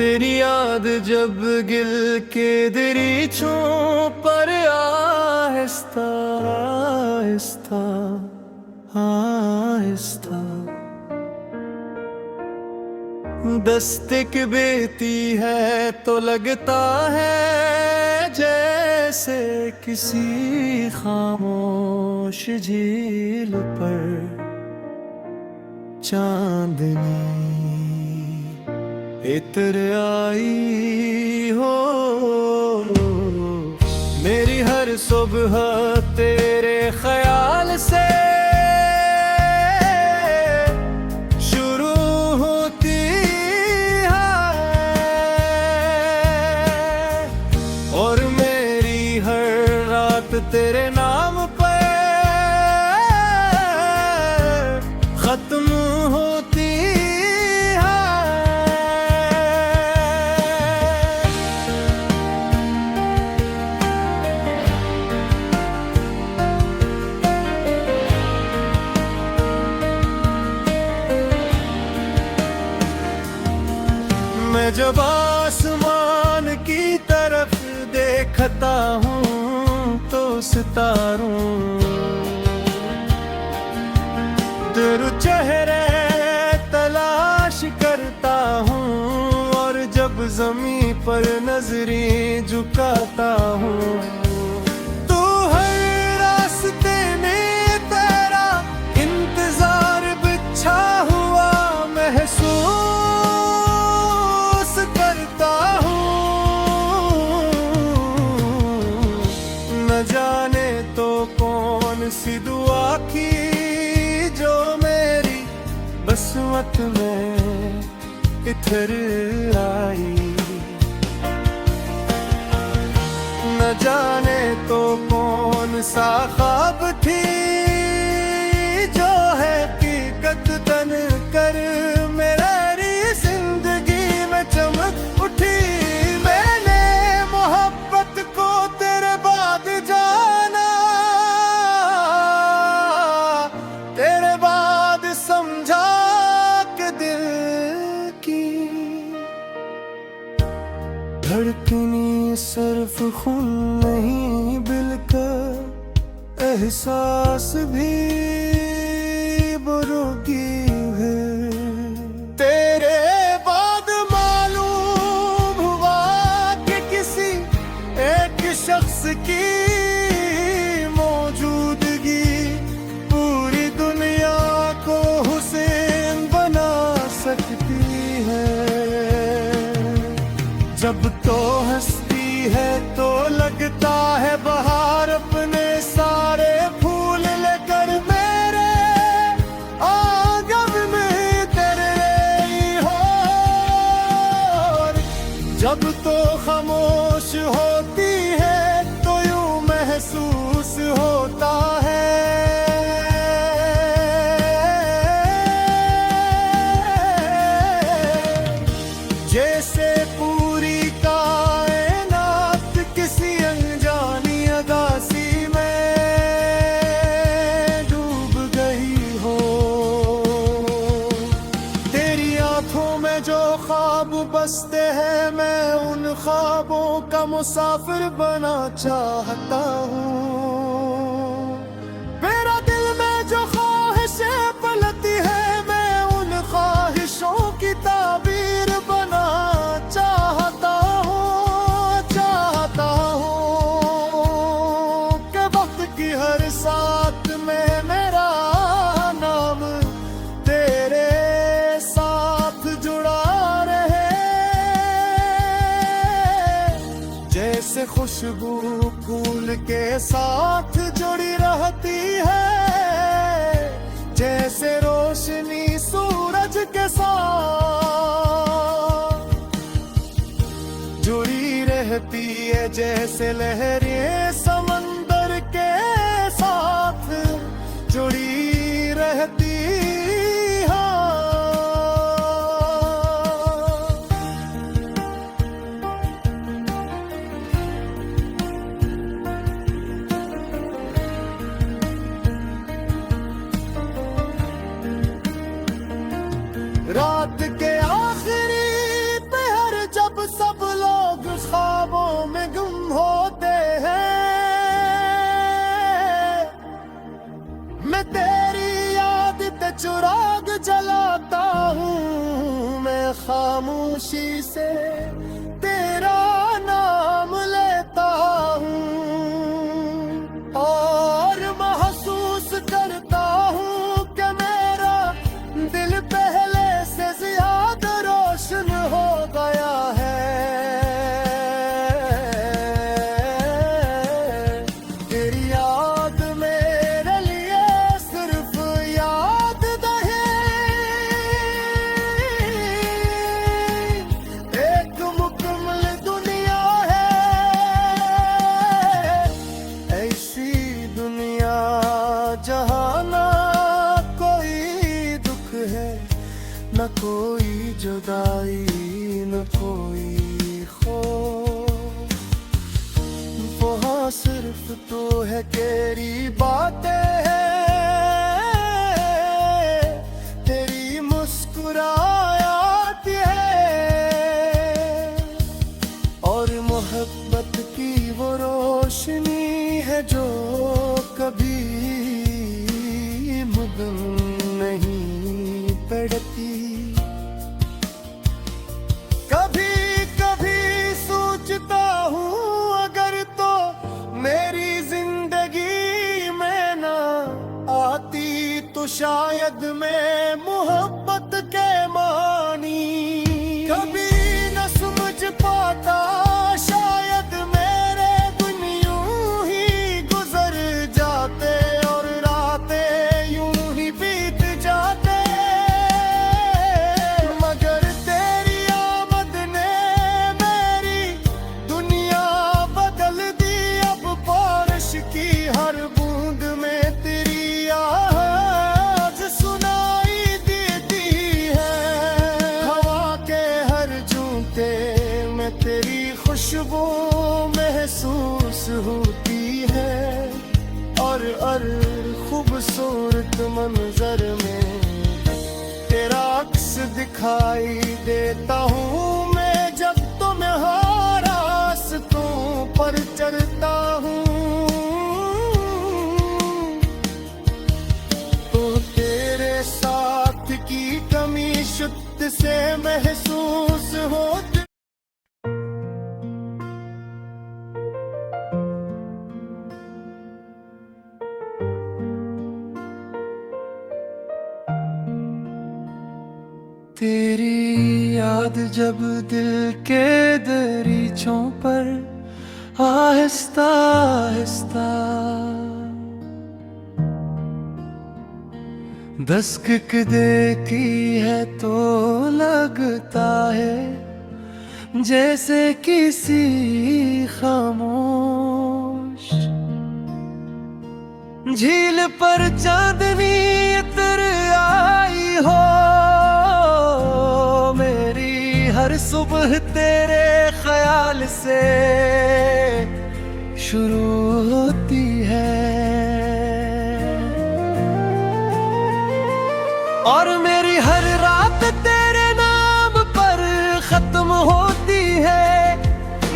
तेरी याद जब गिल के दरीचों पर आहिस्ता आहिस्ता आहिस्ता दस्तक बेती है तो लगता है जैसे किसी खामोश झील पर चांदनी इतर आई हो। मेरी हर सुबह तेरे ख्याल से शुरू होती है और मेरी हर रात तेरे नाम पर खत्म होती है। मैं जब आसमान की तरफ देखता हूँ तो सितारों तेरे चेहरे तलाश करता हूँ और जब ज़मीं पर नजरें झुकाता हूँ तो हर रास्ते में तेरा इंतजार बिछा हुआ महसूस करता हूँ। न जाने तो कौन सी दुआ की जो मेरी बसमत में इधर आई। न जाने तो कौन सा ख्वाब थी जो है हकीकत तन कर मेरी जिंदगी में चमक उठी। मैंने मोहब्बत को तेरे बाद जाना, तेरे बाद समझा कि दिल की धड़कनी सिर्फ खून नहीं बल्कि एहसास भी बुरोगी है। तेरे बाद मालूम हुआ कि किसी एक शख्स की मौजूदगी पूरी दुनिया को हुसैन बना सकती है। जब तो हंसती है तो लगता है बाहर अपने सारे फूल लेकर मेरे आंगन में तेरे हो। जब तो खामोश होती है तो यूं महसूस होता है जैसे पूरी कायनात किसी अनजानी अगासी में डूब गई हो। तेरी आंखों में जो ख्वाब बसते हैं मैं उन ख्वाबों का मुसाफिर बना चाहता हूँ। मेरा दिल में जो ख्वाहिशें पलती है मैं उन ख्वाहिशों की ताबीर बना चाहता हूँ। चाहता हूँ कि वक्त की हर साथ में मेरा नाम तेरे साथ जुड़ा रहे। जैसे खुशबू फूल के साथ जुड़ी रहती है, जैसे रोशनी सूरज के साथ जुड़ी रहती है, जैसे लहरें समंदर के साथ जुड़ी रहती है। रात के आखिरी पहर तेरा नाम लेता हूँ और महसूस करता हूँ कि मेरा दिल पहले से ज्यादा रोशन हो गया है। तेरी याद मेरे लिए सिर्फ याद नहीं, एक मुकम्मल दुनिया है। ऐसी दुनिया जहाँ ना कोई दुख है, न कोई जुदाई, न कोई खौफ। वहाँ सिर्फ तू है, तेरी बातें हैं, तेरी मुस्कुराहट है और मोहब्बत की वो रोशनी है जो कभी मुदम नहीं पड़ती। कभी कभी सोचता हूँ अगर तो मेरी जिंदगी में ना आती तो शायद मैं मोहब्बत के मानी कभी न समझ पाता। शायद मेरे दिन यूं ही गुजर जाते और रातें यूं ही बीत जाते, मगर तेरी आमद ने मेरी दुनिया बदल दी। अब बारिश की हर बूंद में तेरी आवाज़ सुनाई देती है। हवा के हर झोंके में तेरी खुशबू महसूस होती है और हर खूबसूरत मंजर में तेरा अक्स दिखाई देता हूँ मैं। जब तो मैं हर रास्तों पर चलता हूँ तो तेरे साथ की कमी शुद्ध से महसूस होती। तेरी याद जब दिल के दरीचों पर आहिस्ता आहिस्ता दस्तक देती है तो लगता है जैसे किसी खामोश झील पर चांदनी इतर आई हो। मेरी हर सुबह तेरे ख्याल से शुरू होती है और मेरी हर रात तेरे नाम पर खत्म होती है।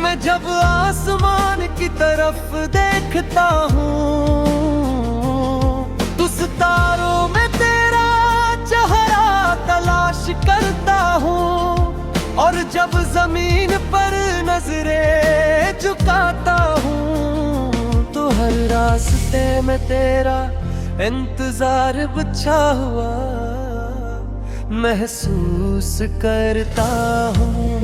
मैं जब आसमान की तरफ देखता हूँ तो सितारों में तेरा चेहरा तलाश करता हूँ और जब जमीन पर नजरें झुकाता हूँ तो हर रास्ते में तेरा इंतजार बिछा हुआ महसूस करता हूँ।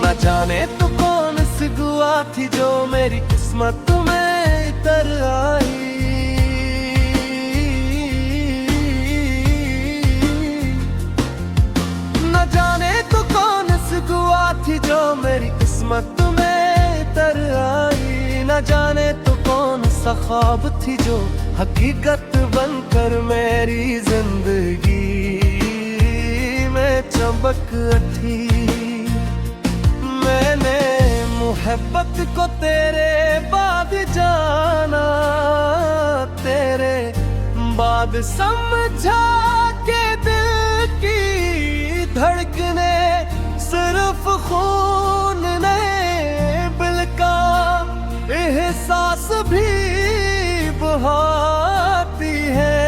न जाने तू कौन सी दुआ थी जो मेरी किस्मत में इतर आई। न जाने तू कौन सी दुआ थी जो मेरी किस्मत में इतर आई। न जाने तू कौन सा ख्वाब थी जो हकीकत बनकर मेरी जिंदगी में चमक उठी। मैंने मोहब्बत को तेरे बाद जाना, तेरे बाद समझा के दिल की धड़कने सिर्फ खून नहीं बल्कि एहसास भी बहाती है।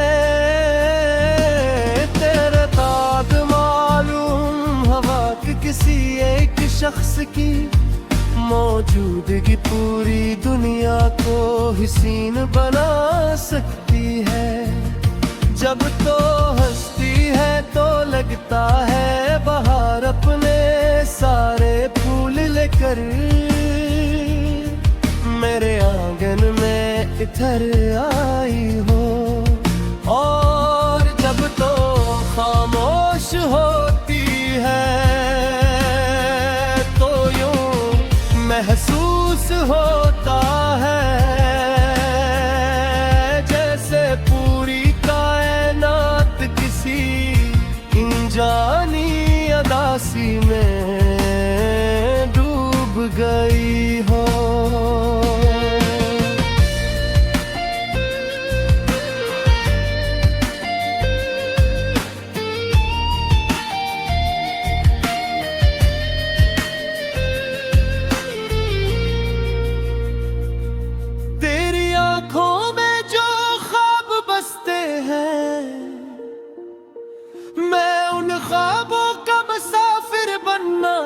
तेरे ताद मालूम हवा की किस किसी एक शख्स की मौजूदगी पूरी दुनिया को हसीन बना सकती है। जब तो हंसती है तो लगता है बाहर अपने सारे फूल लेकर मेरे आंगन में इधर आई हो। और जब तो खामोश होती है तो यूं महसूस होता है जैसे पूरी कायनात किसी अनजानी अदासी में डूब गई हो।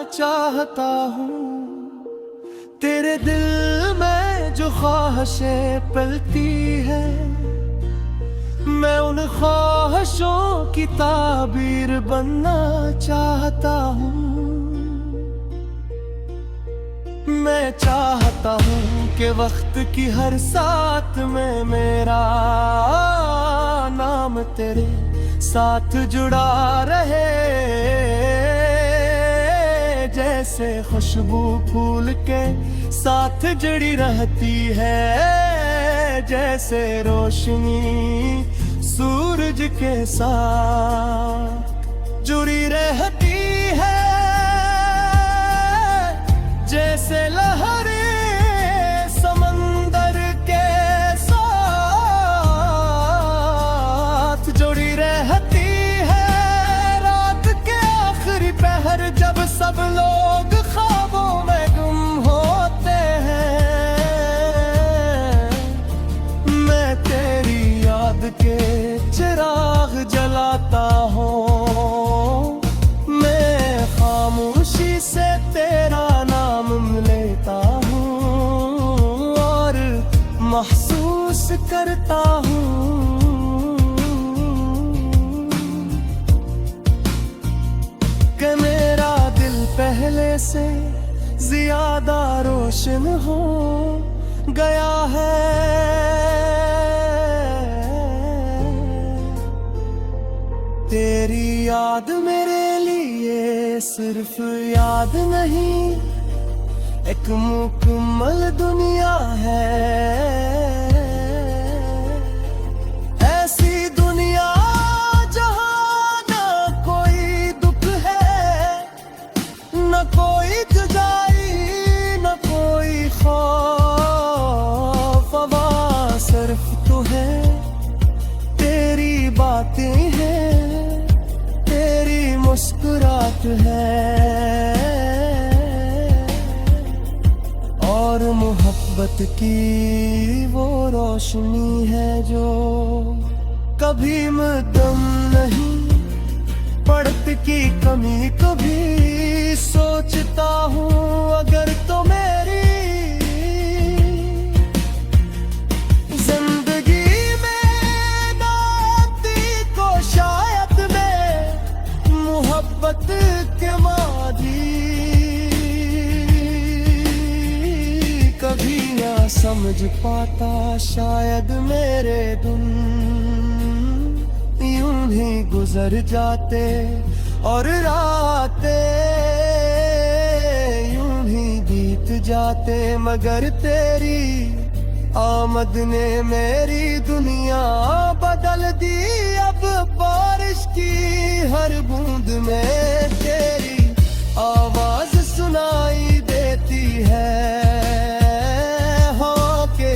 चाहता हूँ तेरे दिल में जो ख्वाहिशें पलती है, मैं उन ख्वाहिशों की ताबीर बनना चाहता हूँ। मैं चाहता हूँ कि वक्त की हर साथ में मेरा नाम तेरे साथ जुड़ा रहे, जैसे खुशबू फूल के साथ जुड़ी रहती है, जैसे रोशनी सूरज के साथ जुड़ी रहती है, जैसे लहरें समंदर के साथ जुड़ी रहती है। रात के आखिरी पहर जब सब लोग ख्वाबों में गुम होते हैं, मैं तेरी याद के चिराग जलाता हूँ। मैं खामोशी से तेरा नाम लेता हूँ और महसूस करता हूँ कि मेरा दिल पहले से ज्यादा रोशन हो गया है। तेरी याद मेरे लिए सिर्फ याद नहीं, एक मुकम्मल दुनिया है। ऐसी दुनिया जहां न कोई दुख है, न कोई जुदाई, न कोई खौफ, वहाँ सिर्फ तू है, तेरी बातें हैं, तेरी मुस्कुराहट है और मोहब्बत की वो रोशनी है जो कभी मदम नहीं पड़ती की कमी कभी सोचता हूँ अगर तो मेरी जिंदगी में नाती को शायद मैं मोहब्बत के मादी कभी ना समझ पाता, शायद मेरे दिन यूं ही गुजर जाते और रातें यूं ही बीत जाते, मगर तेरी आमद ने मेरी दुनिया बदल दी। अब बारिश की हर बूंद में तेरी आवाज सुनाई देती है, हो के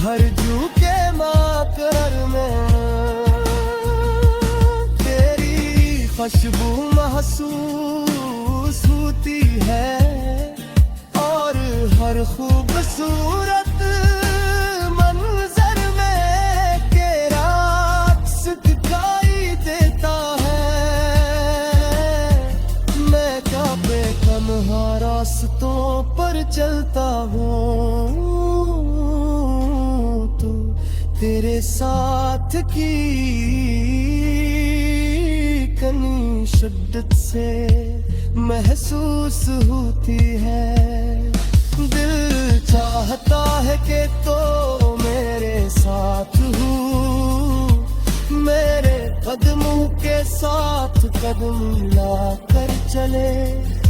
हर झूके माकर में तेरी खुशबू महसूस होती है और हर खूबसूरत मंजर में तेरा अक्स दिखाई देता है। मैं क्या जहाँ रास्तों पर चलता हूँ तो तेरे साथ की कनी शिद्दत से महसूस होती है। दिल चाहता है कि तो मेरे साथ हूँ, मेरे कदमों के साथ कदम मिला कर चले।